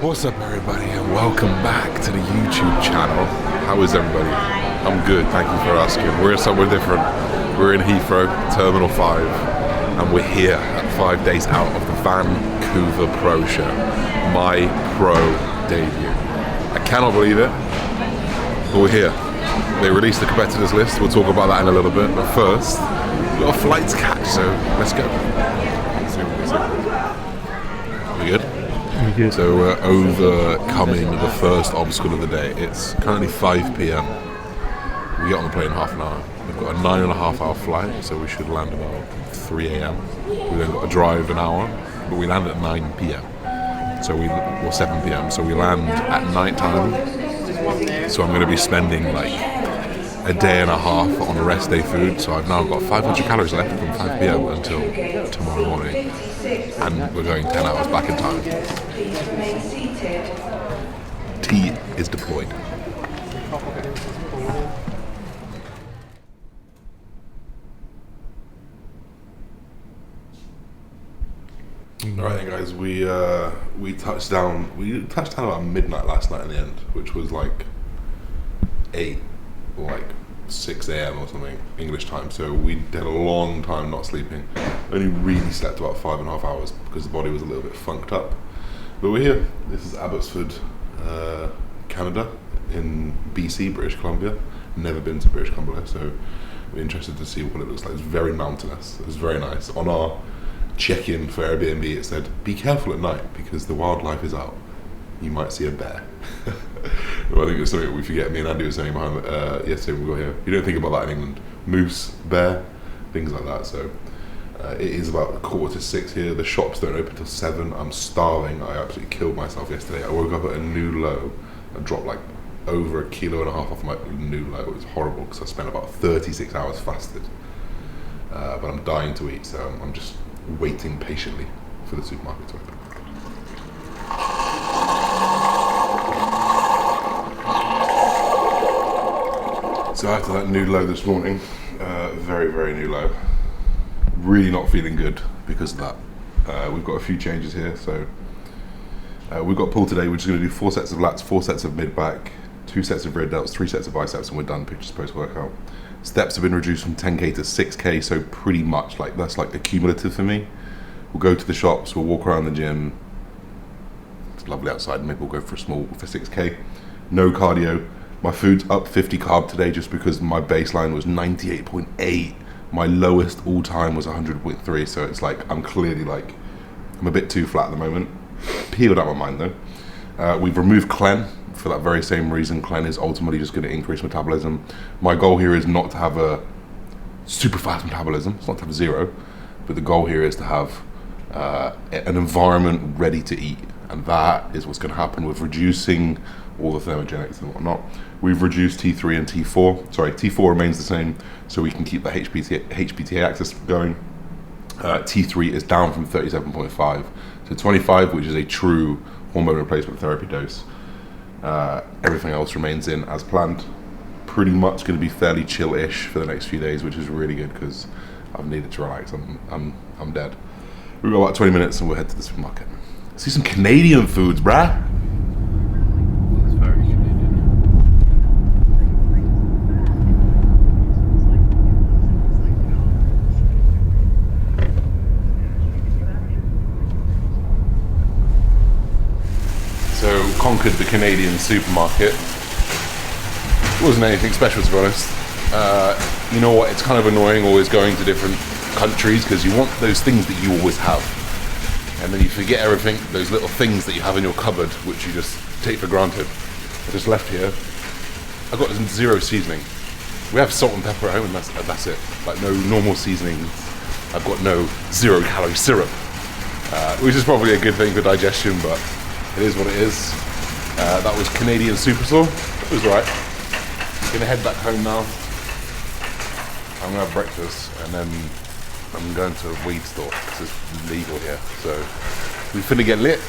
What's up everybody and welcome back to the YouTube channel. How is everybody? I'm good, thank you for asking. We're somewhere different. We're in Heathrow, Terminal 5, and we're here at 5 days out of the Vancouver Pro Show. My pro debut. I cannot believe it, but we're here. They released the competitors list, we'll talk about that in a little bit, but first, we've got a flight to catch, so let's go. We good? So we're overcoming the first obstacle of the day. It's currently 5 p.m. We get on the plane in half an hour. We've got a 9.5 hour flight, so we should land about 3 a.m. We then got to drive an hour, but we land at 9 p.m. Or 7 p.m. So we land at night time. So I'm going to be spending like a day and a half on a rest day food. So I've now got 500 calories left from 5 p.m. until tomorrow morning. And we're going 10 hours back in time. T is deployed. Alright then guys, we touched down about midnight last night in the end, which was like 8 or like 6 a.m. or something English time, so we did a long time not sleeping. Only really slept about 5.5 hours because the body was a little bit funked up. But we're here. This is Abbotsford, Canada, in BC, British Columbia. Never been to British Columbia, so we're interested to see what it looks like. It's very mountainous. It's very nice. On our check-in for Airbnb, it said, "Be careful at night because the wildlife is out. You might see a bear." Well, I think it's something we forget. Me and Andy were saying behind yesterday when we got here. You don't think about that in England. Moose, bear, things like that. So it is about 5:45 here. The shops don't open till 7. I'm starving. I absolutely killed myself yesterday. I woke up at a new low. I dropped like over 1.5 kilos off my new low. It was horrible because I spent about 36 hours fasted. But I'm dying to eat, so I'm just waiting patiently for the supermarket to open. So after that new low this morning, very, very new low, really not feeling good because of that. We've got a few changes here. So we've got pull today. We're just going to do 4 sets of lats, 4 sets of mid-back, 2 sets of rear delts, 3 sets of biceps, and we're done. Pictures post-workout. Steps have been reduced from 10k to 6k, so pretty much like that's like the cumulative for me. We'll go to the shops, we'll walk around the gym. It's lovely outside, maybe we'll go for 6k. No cardio. My food's up 50 carb today just because my baseline was 98.8. My lowest all time was 100.3, so it's like I'm clearly like, I'm a bit too flat at the moment. Peeled out my mind though. We've removed Clen for that very same reason. Clen is ultimately just going to increase metabolism. My goal here is not to have a super fast metabolism, it's not to have 0, but the goal here is to have an environment ready to eat, and that is what's going to happen with reducing all the thermogenics and whatnot. We've reduced T3 and T4. Sorry, T4 remains the same, so we can keep the HPTA axis going. T3 is down from 37.5 to 25, which is a true hormone replacement therapy dose. Everything else remains in as planned. Pretty much going to be fairly chill-ish for the next few days, which is really good because I've needed to relax. I'm dead. We've got about 20 minutes and we'll head to the supermarket. See some Canadian foods, bruh. It's very Canadian. So conquered the Canadian supermarket. Wasn't anything special, to be honest. You know what? It's kind of annoying always going to different countries because you want those things that you always have, and then you forget everything, those little things that you have in your cupboard which you just take for granted. I just left here. I got 0 seasoning. We have salt and pepper at home, and that's it. Like no normal seasonings. I've got no 0-calorie syrup, which is probably a good thing for digestion, but it is what it is. That was Canadian Super Store. It was right. I'm gonna head back home now. I'm gonna have breakfast and then I'm going to a weed store because it's legal here. So we finna get lit.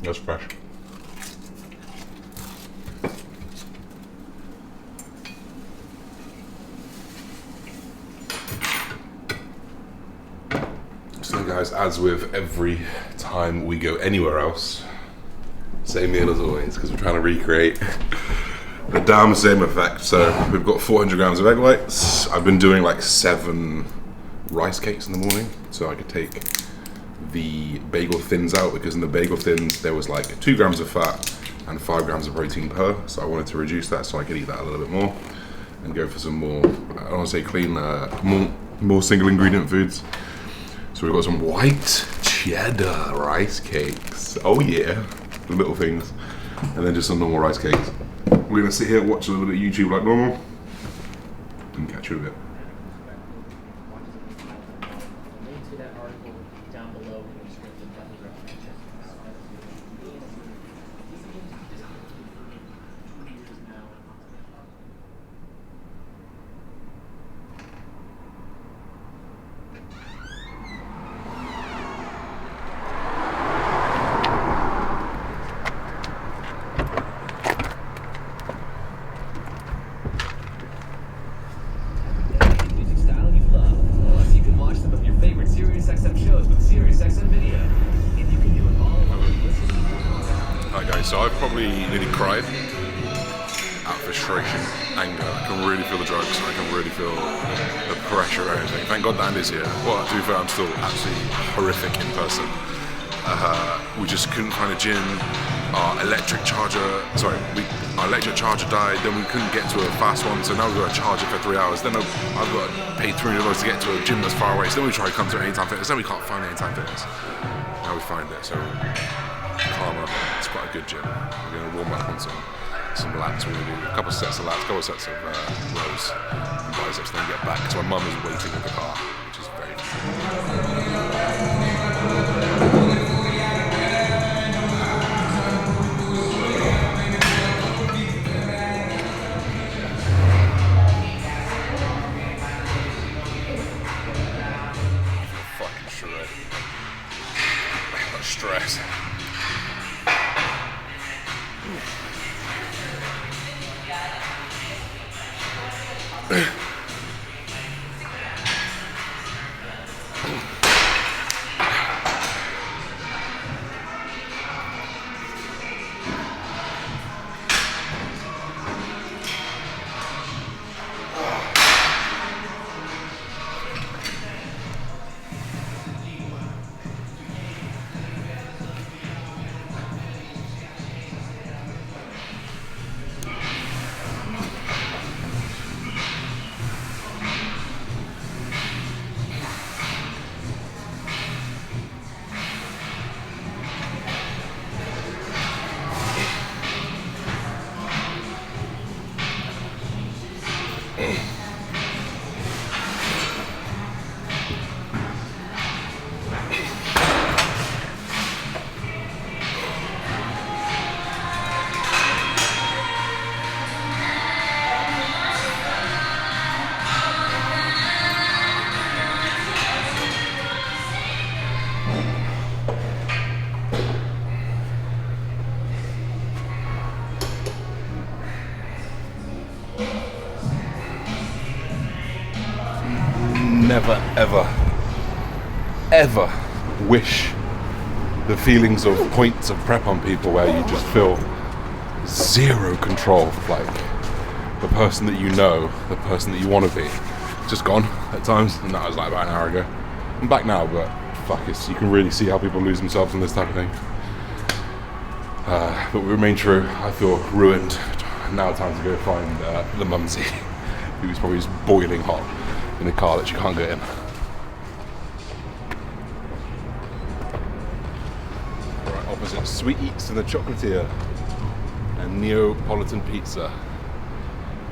That's fresh. So guys, as with every time we go anywhere else, same meal as always, because we're trying to recreate the damn same effect. So we've got 400 grams of egg whites. I've been doing like 7 rice cakes in the morning, so I could take the bagel thins out, because in the bagel thins there was like 2 grams of fat and 5 grams of protein per. So I wanted to reduce that so I could eat that a little bit more and go for some more, I don't want to say clean, more single ingredient foods. So we've got some white cheddar rice cakes. Oh yeah, the little things. And then just some normal rice cakes. We're gonna sit here, watch a little bit of YouTube like normal, and catch you a bit. Link to that article down below in the description. So I've probably nearly cried out of frustration, anger. I can really feel the drugs. I can really feel the pressure and everything. Thank God Andy's here. Well, to be fair, I'm still absolutely horrific in person. We just couldn't find a gym. Our electric charger died. Then we couldn't get to a fast one, so now we've got to charge it for 3 hours. Then I've got to pay $300 to get to a gym that's far away. So then we try to come to Anytime Fitness. Then we can't find Anytime Fitness. Now we find it. So Karma, it's quite a good gym. We're going to warm up on some laps. We're going to do a couple of sets of laps, a couple of sets of rows and biceps, then get back, because my mum is waiting in the car, which is very fucking shred. Stress. Never, ever wish the feelings of points of prep on people where you just feel zero control. Like the person that you know, the person that you want to be, just gone at times. And that was like about an hour ago. I'm back now, but fuck it, you can really see how people lose themselves in this type of thing. But we remain true. I feel ruined. Now time to go find the mumsy, who's probably just boiling hot in a car that you can't get in. Right opposite Sweet Eats and the Chocolatier, and Neapolitan Pizza,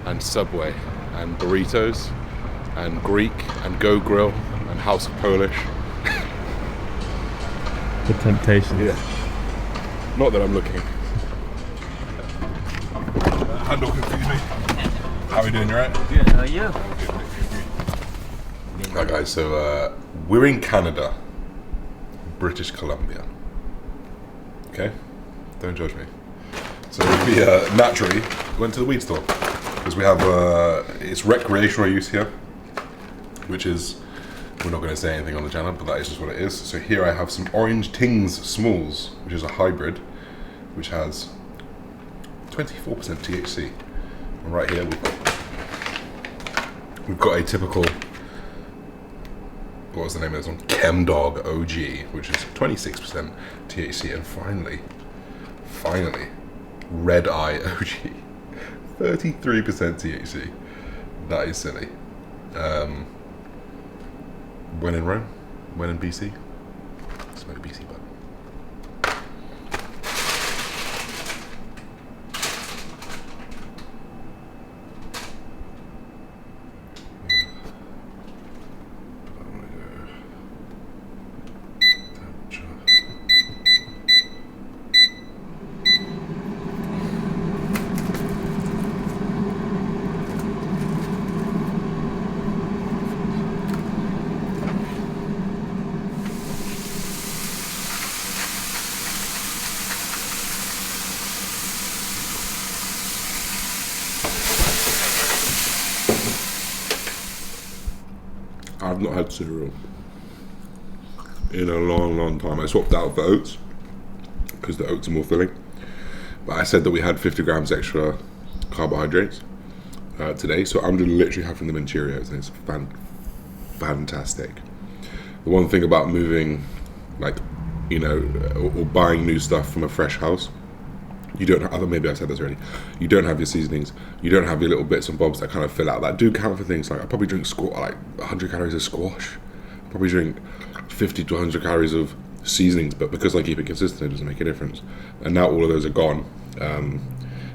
and Subway, and burritos, and Greek, and Go Grill, and House of Polish. The temptation. Yeah. Not that I'm looking. Handle confused me. How are we doing, you right? Good, how are you? Right guys, so we're in Canada, British Columbia. Okay? Don't judge me. So we naturally went to the weed store because we have it's recreational use here, which is, we're not going to say anything on the channel, but that is just what it is. So here I have some Orange Tings Smalls, which is a hybrid, which has 24% THC. And right here we've got a typical, what was the name of this one? Chem Dog OG, which is 26% THC, and finally, Red Eye OG, 33% THC. That is silly. When in Rome, when in BC, smoke BC bud. I've not had cereal in a long time. I swapped out for oats because the oats are more filling. But I said that we had 50 grams extra carbohydrates today, so I'm just literally having them in Cheerios, and it's fantastic. The one thing about moving, like, you know, or buying new stuff from a fresh house, you don't have, maybe I said this already, you don't have your seasonings, you don't have your little bits and bobs that kind of fill out, that do count for things. Like, I probably drink like 100 calories of squash, I probably drink 50 to 100 calories of seasonings, but because I keep it consistent, it doesn't make a difference. And now all of those are gone,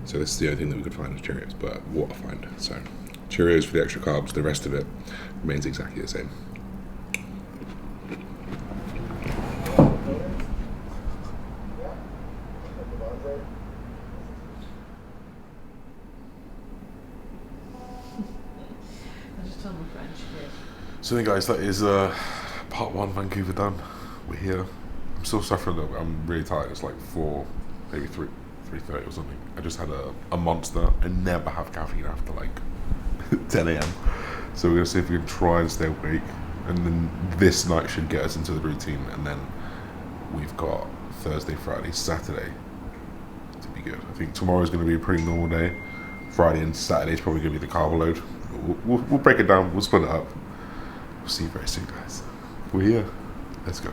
so this is the only thing that we could find is Cheerios, but what I find. So Cheerios for the extra carbs, the rest of it remains exactly the same. So then guys, that is part 1 Vancouver done. We're here. I'm still suffering a little bit. I'm really tired. It's like 4, maybe 3:30 or something. I just had a monster. I never have caffeine after like 10 a.m. So we're gonna see if we can try and stay awake. And then this night should get us into the routine. And then we've got Thursday, Friday, Saturday to be good. I think tomorrow's gonna be a pretty normal day. Friday and Saturday's probably gonna be the carb load. We'll break it down. We'll split it up. See you very soon, guys. We're here. Let's go.